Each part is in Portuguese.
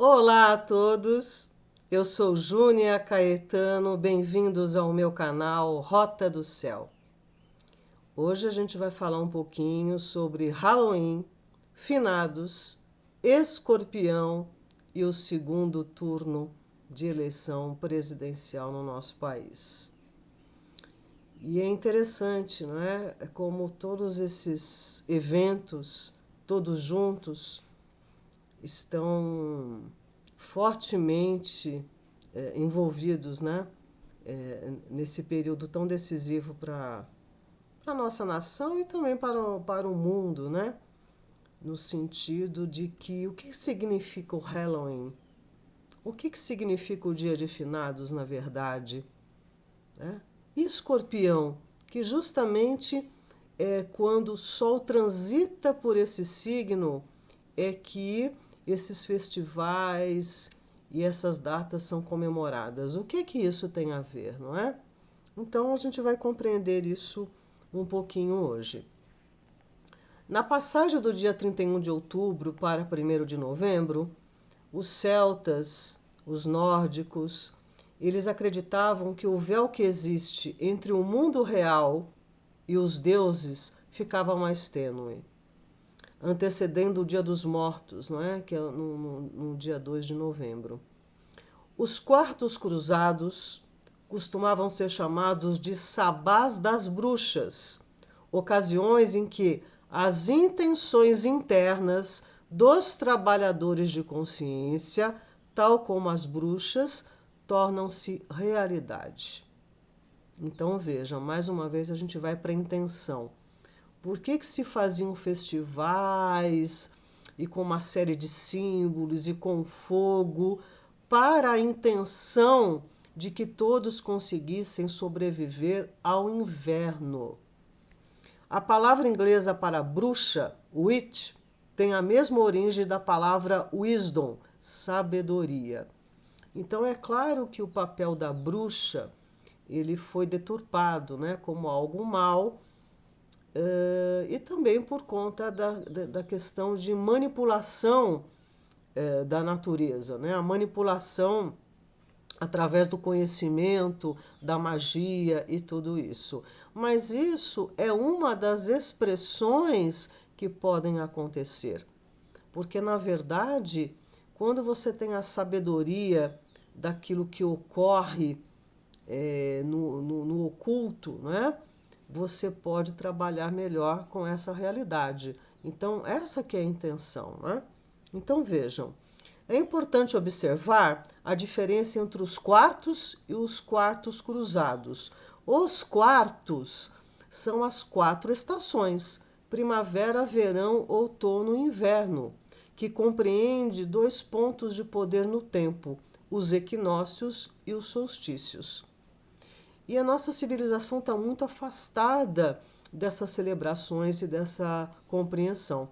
Olá a todos, eu sou Júnia Caetano, bem-vindos ao meu canal Rota do Céu. Hoje a gente vai falar um pouquinho sobre Halloween, finados, escorpião e o segundo turno de eleição presidencial no nosso país. E é interessante, não é? Como todos esses eventos, todos juntos, estão fortemente envolvidos, né, nesse período tão decisivo para a nossa nação e também para o mundo, né, no sentido de que o que significa o Halloween? O que significa o Dia de Finados, na verdade? Né? E Escorpião, que justamente é quando o Sol transita por esse signo, é que esses festivais e essas datas são comemoradas. O que isso tem a ver, não é? Então a gente vai compreender isso um pouquinho hoje. Na passagem do dia 31 de outubro para 1º de novembro, os celtas, os nórdicos, eles acreditavam que o véu que existe entre o mundo real e os deuses ficava mais tênue, antecedendo o Dia dos Mortos, não é? Que é no dia 2 de novembro. Os quartos cruzados costumavam ser chamados de sabás das bruxas, ocasiões em que as intenções internas dos trabalhadores de consciência, tal como as bruxas, tornam-se realidade. Então vejam, mais uma vez a gente vai para a intenção. Por que se faziam festivais e com uma série de símbolos e com fogo para a intenção de que todos conseguissem sobreviver ao inverno? A palavra inglesa para bruxa, witch, tem a mesma origem da palavra wisdom, sabedoria. Então é claro que o papel da bruxa ele foi deturpado, né, como algo mal, e também por conta da questão de manipulação da natureza, né, a manipulação através do conhecimento, da magia e tudo isso. Mas isso é uma das expressões que podem acontecer. Porque, na verdade, quando você tem a sabedoria daquilo que ocorre no oculto, né, você pode trabalhar melhor com essa realidade. Então, essa que é a intenção. Né? Então, vejam. É importante observar a diferença entre os quartos e os quartos cruzados. Os quartos são as 4 estações: primavera, verão, outono e inverno, que compreende 2 pontos de poder no tempo, os equinócios e os solstícios. E a nossa civilização está muito afastada dessas celebrações e dessa compreensão.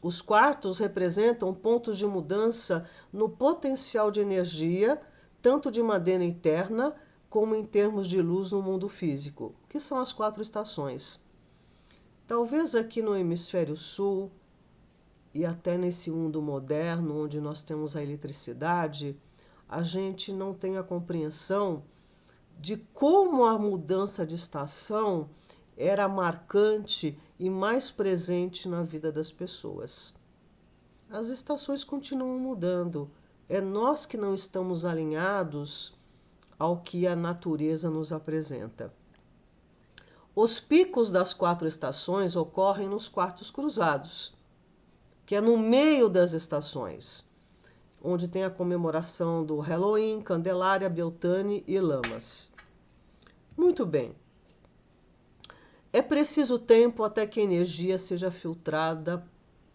Os quartos representam pontos de mudança no potencial de energia, tanto de maneira interna como em termos de luz no mundo físico, que são as 4 estações. Talvez aqui no hemisfério sul e até nesse mundo moderno, onde nós temos a eletricidade, a gente não tenha compreensão de como a mudança de estação era marcante e mais presente na vida das pessoas. As estações continuam mudando. É nós que não estamos alinhados ao que a natureza nos apresenta. Os picos das 4 estações ocorrem nos quartos cruzados, que é no meio das estações, onde tem a comemoração do Halloween, Candelária, Beltane e Lamas. Muito bem. É preciso tempo até que a energia seja filtrada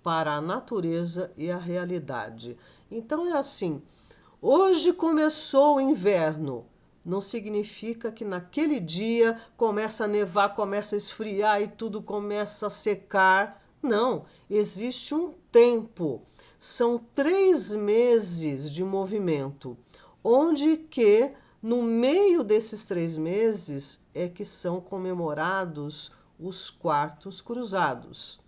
para a natureza e a realidade. Então é assim, hoje começou o inverno, não significa que naquele dia começa a nevar, começa a esfriar e tudo começa a secar. Não, existe um tempo. São 3 meses de movimento, onde que no meio desses 3 meses é que são comemorados os quartos cruzados.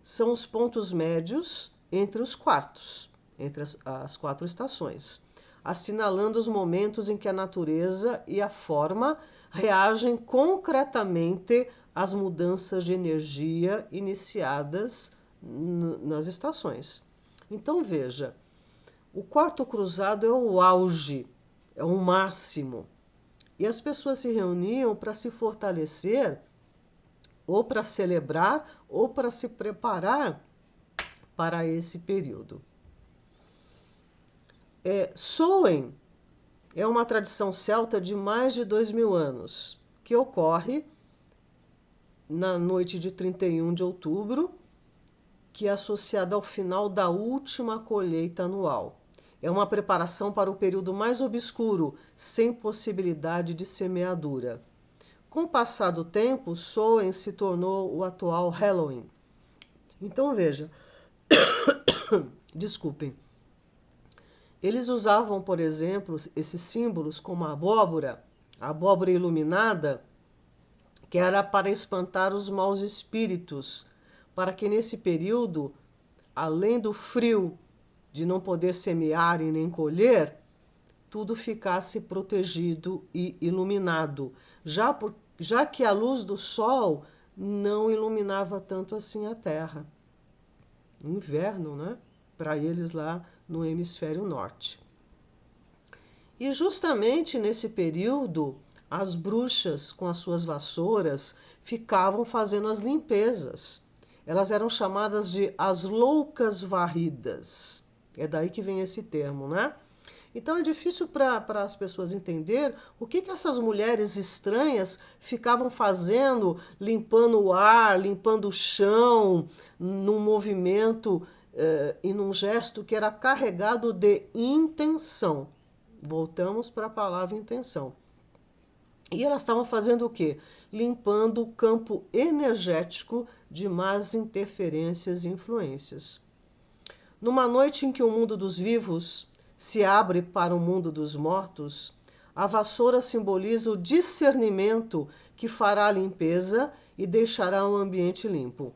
São os pontos médios entre os quartos. entre as 4 estações, assinalando os momentos em que a natureza e a forma reagem concretamente às mudanças de energia iniciadas nas estações. Então veja, o quarto cruzado é o auge, é o máximo. E as pessoas se reuniam para se fortalecer, ou para celebrar, ou para se preparar para esse período. Samhain é uma tradição celta de mais de 2000 anos, que ocorre na noite de 31 de outubro, que é associada ao final da última colheita anual. É uma preparação para o período mais obscuro, sem possibilidade de semeadura. Com o passar do tempo, Samhain se tornou o atual Halloween. Então veja, desculpem, eles usavam, por exemplo, esses símbolos como a abóbora iluminada, que era para espantar os maus espíritos, para que nesse período, além do frio de não poder semear e nem colher, tudo ficasse protegido e iluminado, já que a luz do sol não iluminava tanto assim a terra. Inverno, né? Para eles lá no hemisfério norte. E justamente nesse período, as bruxas, com as suas vassouras, ficavam fazendo as limpezas. Elas eram chamadas de as loucas varridas. É daí que vem esse termo, né? Então é difícil para as pessoas entender o que essas mulheres estranhas ficavam fazendo, limpando o ar, limpando o chão, num movimento e num gesto que era carregado de intenção. Voltamos para a palavra intenção. E elas estavam fazendo o quê? Limpando o campo energético de más interferências e influências. Numa noite em que o mundo dos vivos se abre para o mundo dos mortos, a vassoura simboliza o discernimento que fará a limpeza e deixará o ambiente limpo.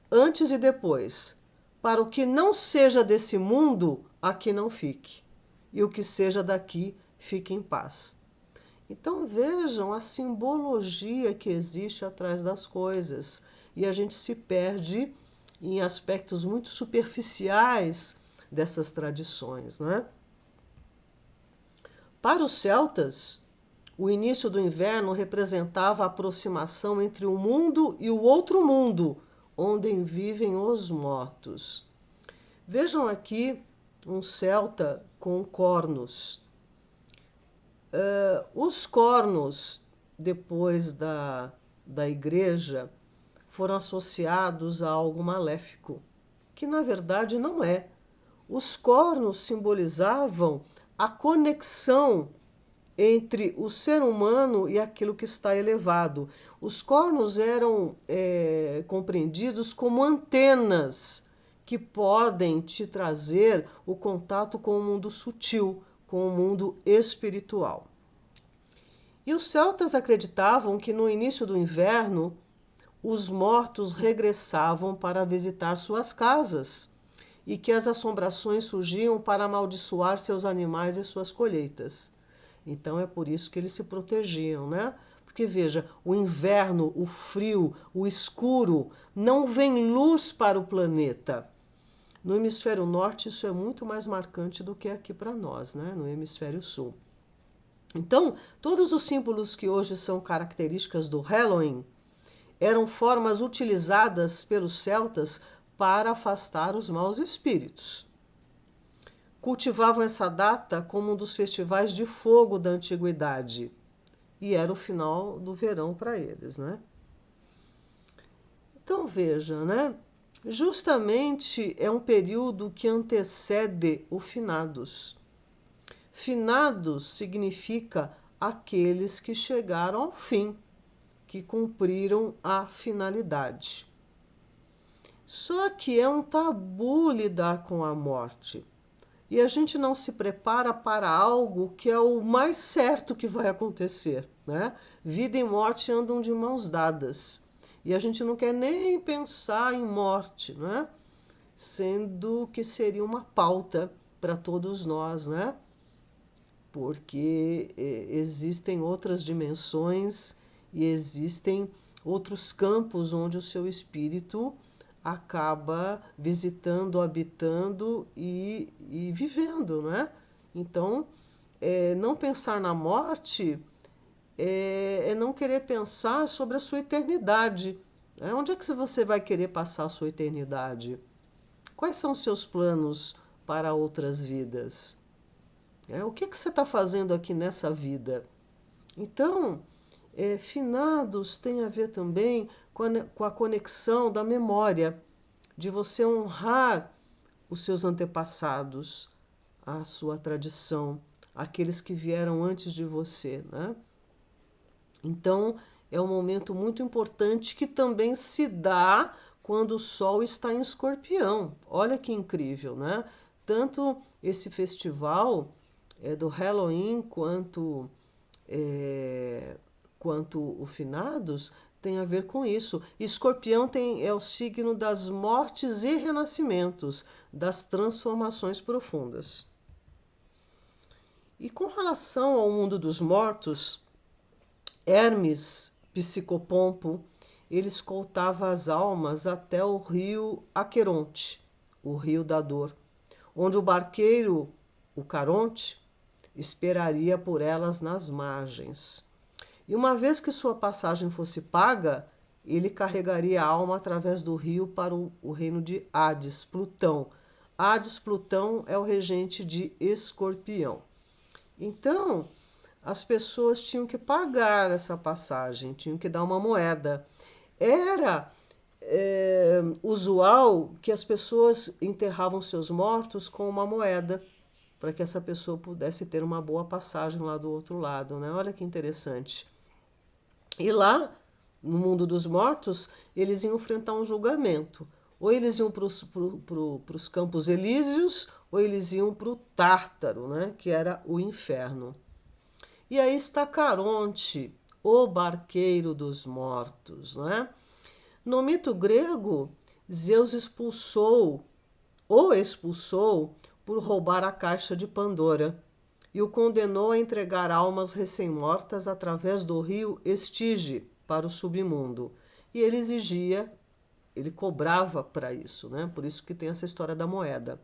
Antes e depois, para o que não seja desse mundo, aqui não fique, e o que seja daqui, fique em paz. Então vejam a simbologia que existe atrás das coisas, e a gente se perde em aspectos muito superficiais dessas tradições, né? Para os celtas, o início do inverno representava a aproximação entre o mundo e o outro mundo, onde vivem os mortos. Vejam aqui um celta com cornos. Os cornos, depois da igreja, foram associados a algo maléfico, que na verdade não é. Os cornos simbolizavam a conexão entre o ser humano e aquilo que está elevado. Os cornos eram compreendidos como antenas que podem te trazer o contato com o mundo sutil, com o mundo espiritual. E os celtas acreditavam que no início do inverno, os mortos regressavam para visitar suas casas e que as assombrações surgiam para amaldiçoar seus animais e suas colheitas. Então é por isso que eles se protegiam, né? Porque veja, o inverno, o frio, o escuro, não vem luz para o planeta. No hemisfério norte isso é muito mais marcante do que aqui para nós, né? No hemisfério sul. Então, todos os símbolos que hoje são características do Halloween eram formas utilizadas pelos celtas para afastar os maus espíritos. Cultivavam essa data como um dos festivais de fogo da antiguidade. E era o final do verão para eles, né? Então veja, né? Justamente é um período que antecede o finados. Finados significa aqueles que chegaram ao fim, que cumpriram a finalidade. Só que é um tabu lidar com a morte. E a gente não se prepara para algo que é o mais certo que vai acontecer, né? Vida e morte andam de mãos dadas. E a gente não quer nem pensar em morte, né? Sendo que seria uma pauta para todos nós, né? Porque existem outras dimensões e existem outros campos onde o seu espírito acaba visitando, habitando e vivendo, né? Então, não pensar na morte é não querer pensar sobre a sua eternidade. Onde é que você vai querer passar a sua eternidade? Quais são os seus planos para outras vidas? O que você está fazendo aqui nessa vida? Então, finados tem a ver também com a conexão da memória, de você honrar os seus antepassados, a sua tradição, aqueles que vieram antes de você, né? Então, é um momento muito importante que também se dá quando o Sol está em Escorpião. Olha que incrível, né? Tanto esse festival do Halloween quanto o Finados tem a ver com isso. Escorpião é o signo das mortes e renascimentos, das transformações profundas. E com relação ao mundo dos mortos, Hermes Psicopompo, ele escoltava as almas até o rio Aqueronte, o rio da dor, onde o barqueiro, o Caronte, esperaria por elas nas margens. E uma vez que sua passagem fosse paga, ele carregaria a alma através do rio para o reino de Hades, Plutão. Hades, Plutão, é o regente de Escorpião. Então, as pessoas tinham que pagar essa passagem, tinham que dar uma moeda. Era usual que as pessoas enterravam seus mortos com uma moeda, para que essa pessoa pudesse ter uma boa passagem lá do outro lado, né? Olha que interessante. E lá, no mundo dos mortos, eles iam enfrentar um julgamento. Ou eles iam para os Campos Elíseos, ou eles iam para o Tártaro, né? Que era o inferno. E aí está Caronte, o barqueiro dos mortos, né? No mito grego, Zeus expulsou por roubar a caixa de Pandora e o condenou a entregar almas recém-mortas através do rio Estige para o submundo. E ele cobrava para isso, né? Por isso que tem essa história da moeda.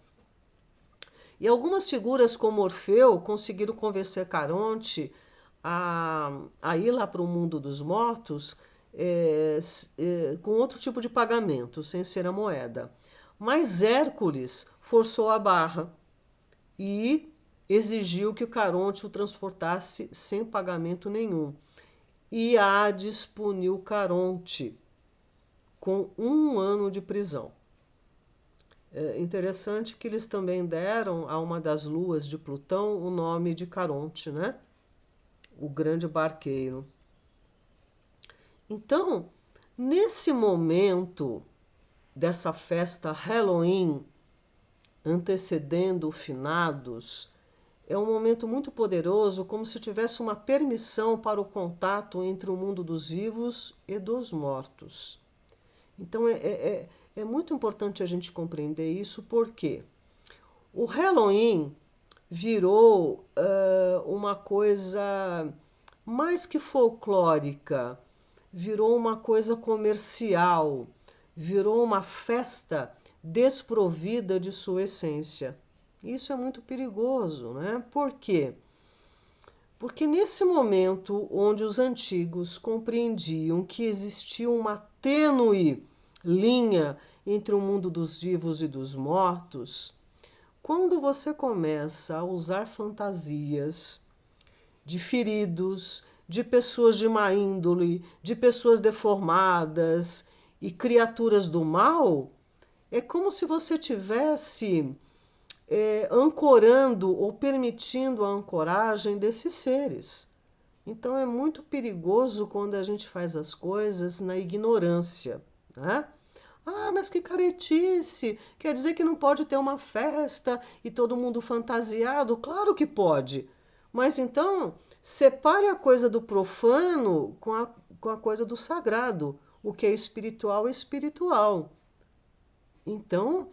E algumas figuras como Orfeu conseguiram convencer Caronte a ir lá para o mundo dos mortos com outro tipo de pagamento, sem ser a moeda. Mas Hércules forçou a barra e exigiu que o Caronte o transportasse sem pagamento nenhum. E Hades puniu Caronte com 1 ano de prisão. É interessante que eles também deram a uma das luas de Plutão o nome de Caronte, né? O grande barqueiro. Então, nesse momento dessa festa Halloween, antecedendo o Finados, é um momento muito poderoso, como se tivesse uma permissão para o contato entre o mundo dos vivos e dos mortos. Então é muito importante a gente compreender isso, porque o Halloween virou uma coisa mais que folclórica, virou uma coisa comercial, virou uma festa desprovida de sua essência. Isso é muito perigoso, né? Por quê? Porque nesse momento onde os antigos compreendiam que existia uma tênue linha entre o mundo dos vivos e dos mortos, quando você começa a usar fantasias de feridos, de pessoas de má índole, de pessoas deformadas e criaturas do mal, é como se você tivesse ancorando ou permitindo a ancoragem desses seres. Então é muito perigoso quando a gente faz as coisas na ignorância, né? Ah, mas que caretice! Quer dizer que não pode ter uma festa e todo mundo fantasiado? Claro que pode. Mas então, separe a coisa do profano com a coisa do sagrado. O que é espiritual é espiritual. Então,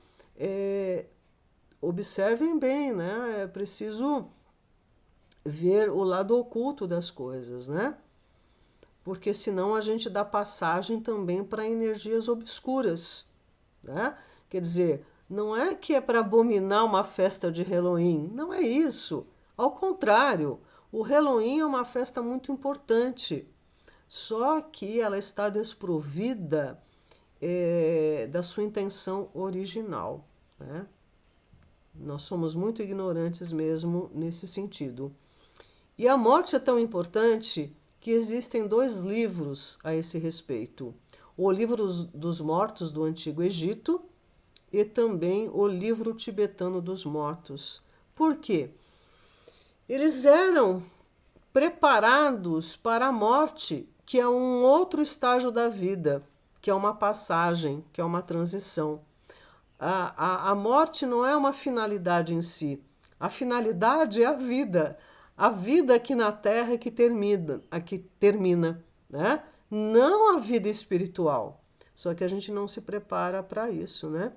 observem bem, né? É preciso ver o lado oculto das coisas, né? Porque senão a gente dá passagem também para energias obscuras, né? Quer dizer, não é que é para abominar uma festa de Halloween, não é isso. Ao contrário, o Halloween é uma festa muito importante, só que ela está desprovida da sua intenção original, né? Nós somos muito ignorantes mesmo nesse sentido. E a morte é tão importante que existem 2 livros a esse respeito. O Livro dos Mortos do Antigo Egito e também o Livro Tibetano dos Mortos. Por quê? Eles eram preparados para a morte, que é um outro estágio da vida, que é uma passagem, que é uma transição. A morte não é uma finalidade em si. A finalidade é a vida aqui na Terra que termina, né? Não a vida espiritual. Só que a gente não se prepara para isso, né?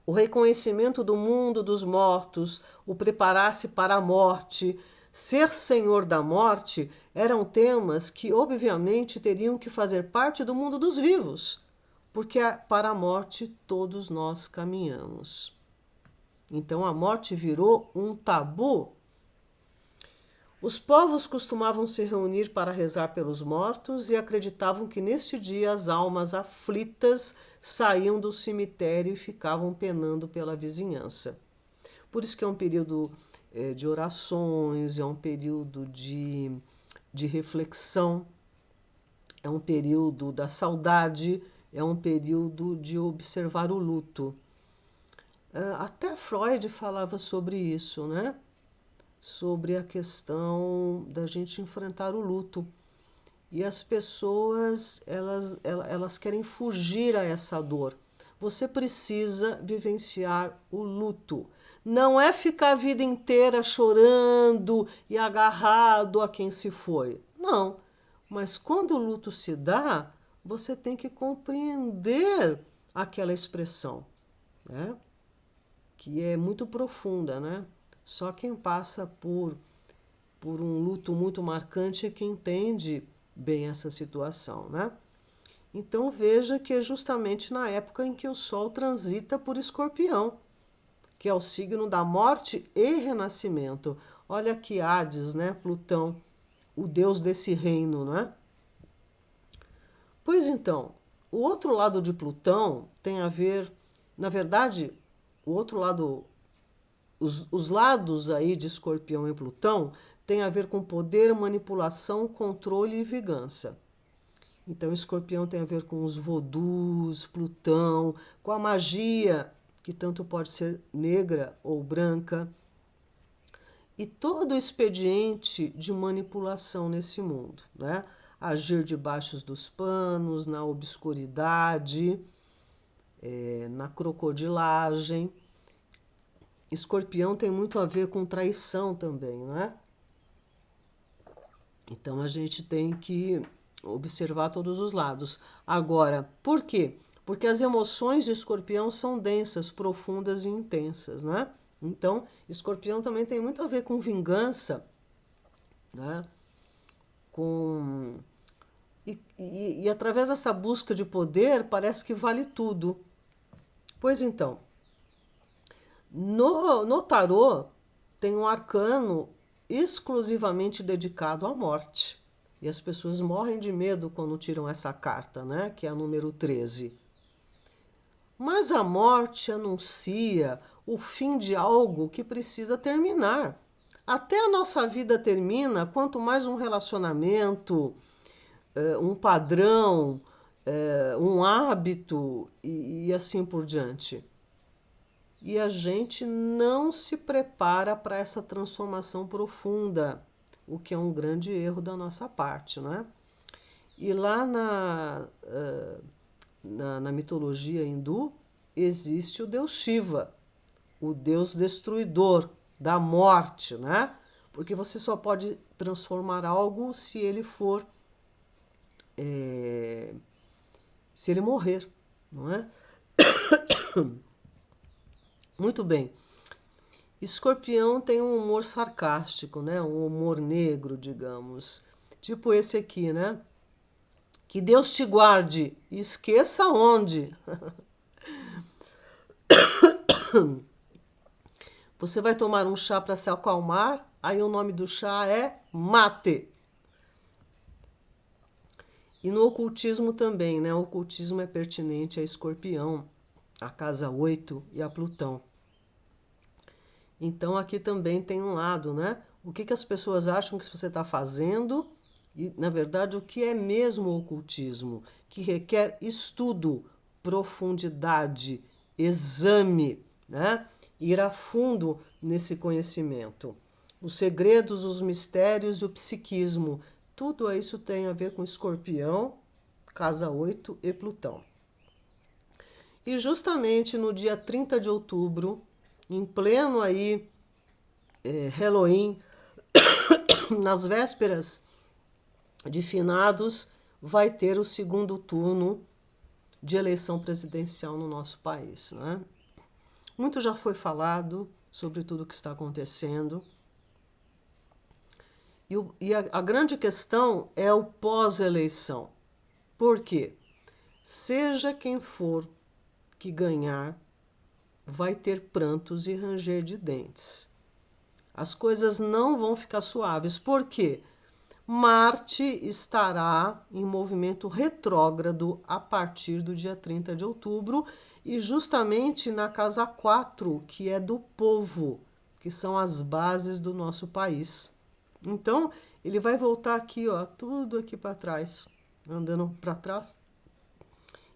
O reconhecimento do mundo dos mortos, o preparar-se para a morte, ser senhor da morte, eram temas que, obviamente, teriam que fazer parte do mundo dos vivos, porque para a morte todos nós caminhamos. Então a morte virou um tabu. Os povos costumavam se reunir para rezar pelos mortos e acreditavam que neste dia as almas aflitas saíam do cemitério e ficavam penando pela vizinhança. Por isso que é um período de orações, é um período de reflexão, é um período da saudade, é um período de observar o luto. Até Freud falava sobre isso, né? Sobre a questão da gente enfrentar o luto. E as pessoas, elas querem fugir a essa dor. Você precisa vivenciar o luto. Não é ficar a vida inteira chorando e agarrado a quem se foi. Não. Mas quando o luto se dá, você tem que compreender aquela expressão, né? Que é muito profunda, né? Só quem passa por um luto muito marcante é que entende bem essa situação, né? Então veja que é justamente na época em que o Sol transita por Escorpião, que é o signo da morte e renascimento. Olha aqui Hades, né? Plutão, o deus desse reino, né? Pois então, o outro lado de Plutão tem a ver, na verdade, o outro lado, os lados aí de Escorpião e Plutão tem a ver com poder, manipulação, controle e vingança. Então, Escorpião tem a ver com os vodus, Plutão, com a magia, que tanto pode ser negra ou branca, e todo o expediente de manipulação nesse mundo, né? Agir debaixo dos panos, na obscuridade, na crocodilagem. Escorpião tem muito a ver com traição também, né? Então a gente tem que observar todos os lados. Agora, por quê? Porque as emoções de Escorpião são densas, profundas e intensas, né? Então, Escorpião também tem muito a ver com vingança, né? Com e através dessa busca de poder parece que vale tudo. Pois então, no tarô tem um arcano exclusivamente dedicado à morte. E as pessoas morrem de medo quando tiram essa carta, né? Que é a número 13. Mas a morte anuncia o fim de algo que precisa terminar. Até a nossa vida termina, quanto mais um relacionamento, um padrão, um hábito e assim por diante. E a gente não se prepara para essa transformação profunda, o que é um grande erro da nossa parte, né? E lá na mitologia hindu existe o deus Shiva, o deus destruidor da morte, né? Porque você só pode transformar algo se ele for, se ele morrer, não é? Muito bem. Escorpião tem um humor sarcástico, né? Um humor negro, digamos. Tipo esse aqui, né? Que Deus te guarde. Esqueça onde. Você vai tomar um chá para se acalmar, aí o nome do chá é mate. E no ocultismo também, né? O ocultismo é pertinente a Escorpião, a casa 8 e a Plutão. Então aqui também tem um lado, né? O que as pessoas acham que você está fazendo e, na verdade, o que é mesmo o ocultismo, que requer estudo, profundidade, exame, né? Ir a fundo nesse conhecimento. Os segredos, os mistérios e o psiquismo, tudo isso tem a ver com Escorpião, casa 8 e Plutão. E justamente no dia 30 de outubro, em pleno aí Halloween, nas vésperas de finados, vai ter o segundo turno de eleição presidencial no nosso país, né? Muito já foi falado sobre tudo o que está acontecendo. E a grande questão é o pós-eleição. Por quê? Seja quem for que ganhar, vai ter prantos e ranger de dentes. As coisas não vão ficar suaves. Por quê? Marte estará em movimento retrógrado a partir do dia 30 de outubro e justamente na casa 4, que é do povo, que são as bases do nosso país. Então, ele vai voltar aqui, ó, tudo aqui para trás, andando para trás.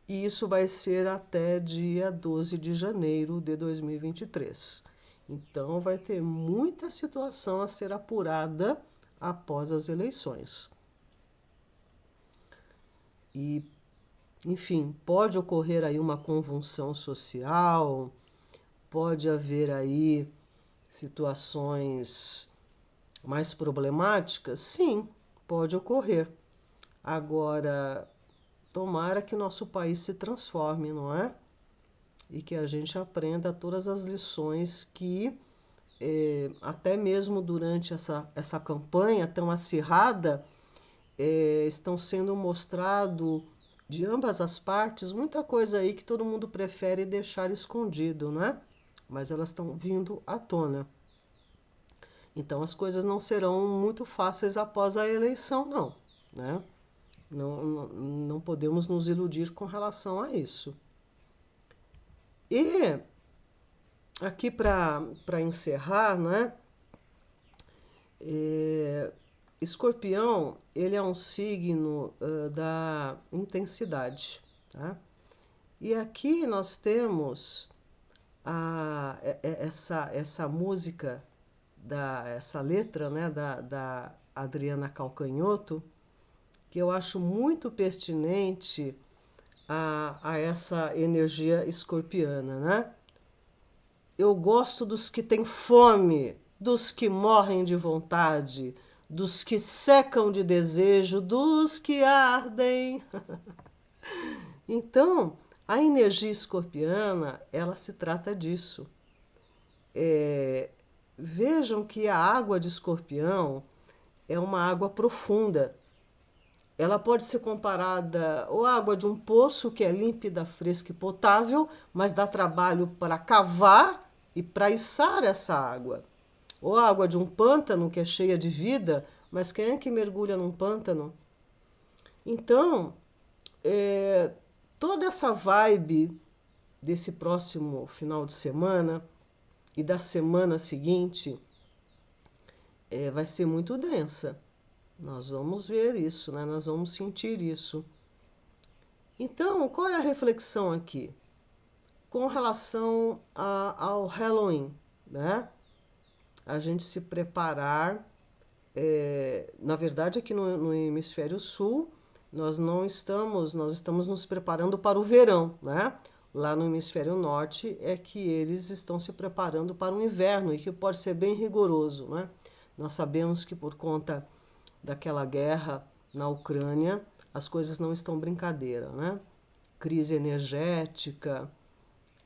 E isso vai ser até dia 12 de janeiro de 2023. Então, vai ter muita situação a ser apurada após as eleições. E, enfim, pode ocorrer aí uma convulsão social, pode haver aí situações mais problemáticas? Sim, pode ocorrer. Agora, tomara que nosso país se transforme, não é? E que a gente aprenda todas as lições que, até mesmo durante essa campanha tão acirrada, estão sendo mostrado de ambas as partes muita coisa aí que todo mundo prefere deixar escondido, né? Mas elas estão vindo à tona. Então as coisas não serão muito fáceis após a eleição, não, né? Não podemos nos iludir com relação a isso. E aqui para encerrar, né? Escorpião, ele é um signo da intensidade, tá? E aqui nós temos essa música, essa letra, né, da Adriana Calcanhoto, que eu acho muito pertinente a essa energia escorpiana, né? Eu gosto dos que têm fome, dos que morrem de vontade, dos que secam de desejo, dos que ardem. Então, a energia escorpiana, ela se trata disso. Vejam que a água de escorpião é uma água profunda. Ela pode ser comparada ou à água de um poço, que é límpida, fresca e potável, mas dá trabalho para cavar e para içar essa água. Ou a água de um pântano, que é cheia de vida, mas quem é que mergulha num pântano? Então, toda essa vibe desse próximo final de semana e da semana seguinte vai ser muito densa. Nós vamos ver isso, né? Nós vamos sentir isso. Então, qual é a reflexão aqui? Com relação ao Halloween, né? A gente se preparar. Na verdade, aqui no hemisfério sul, nós estamos nos preparando para o verão, né? Lá no hemisfério norte é que eles estão se preparando para o inverno e que pode ser bem rigoroso, né? Nós sabemos que por conta daquela guerra na Ucrânia, as coisas não estão brincadeira, né? Crise energética,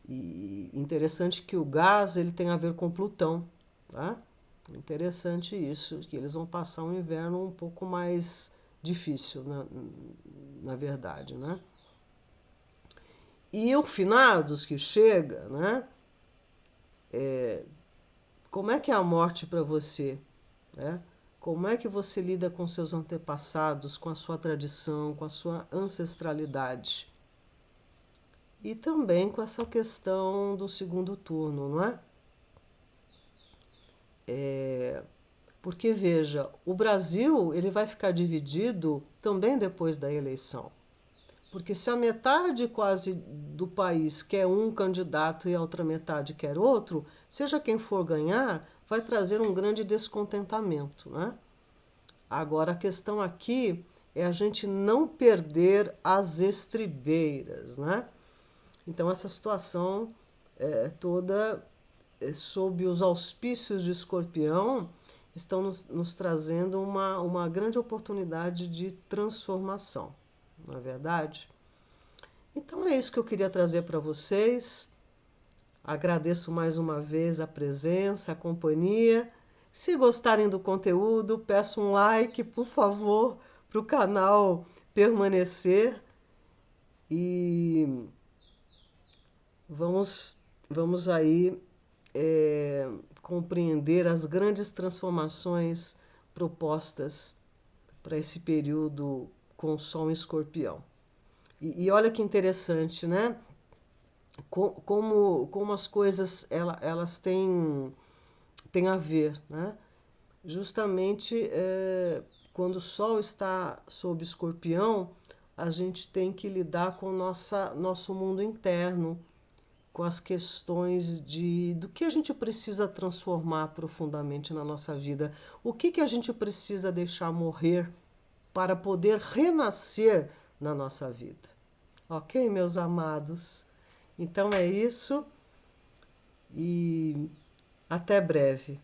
E interessante que o gás ele tem a ver com Plutão, tá? Interessante isso, que eles vão passar um inverno um pouco mais difícil, na verdade, né? E o finados que chega, né? Como é que é a morte para você, né? Como é que você lida com seus antepassados, com a sua tradição, com a sua ancestralidade? E também com essa questão do segundo turno, não é? Porque veja, o Brasil ele vai ficar dividido também depois da eleição. Porque se a metade quase do país quer um candidato e a outra metade quer outro, seja quem for ganhar, vai trazer um grande descontentamento, né? Agora a questão aqui é a gente não perder as estribeiras, né? Então essa situação toda sob os auspícios de Escorpião estão nos trazendo uma grande oportunidade de transformação, não é verdade? Então é isso que eu queria trazer para vocês. Agradeço mais uma vez a presença, a companhia. Se gostarem do conteúdo, peço um like, por favor, para o canal permanecer. E vamos aí compreender as grandes transformações propostas para esse período com o Sol em Escorpião. E olha que interessante, né? Como as coisas elas têm a ver, né? Justamente quando o Sol está sob Escorpião, a gente tem que lidar com nosso mundo interno, com as questões do que a gente precisa transformar profundamente na nossa vida, o que a gente precisa deixar morrer para poder renascer na nossa vida. Ok, meus amados? Então é isso e até breve.